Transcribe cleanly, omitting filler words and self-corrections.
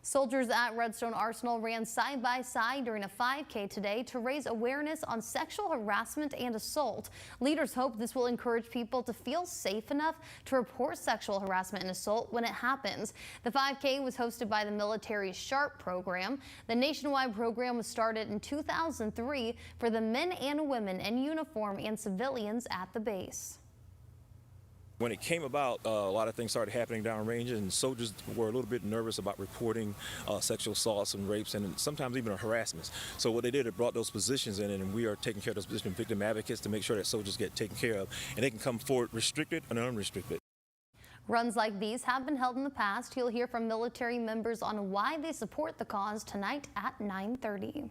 Soldiers at Redstone Arsenal ran side by side during a 5K today to raise awareness on sexual harassment and assault. Leaders hope this will encourage people to feel safe enough to report sexual harassment and assault when it happens. The 5K was hosted by the military's SHARP program. The nationwide program was started in 2003 for the men and women in uniform and civilians at the base. When it came about, a lot of things started happening downrange, and soldiers were a little bit nervous about reporting sexual assaults and rapes and sometimes even harassments. So what they did, it brought those positions in, and we are taking care of those positions, victim advocates, to make sure that soldiers get taken care of, and they can come forward restricted and unrestricted. Runs like these have been held in the past. You'll hear from military members on why they support the cause tonight at 9:30.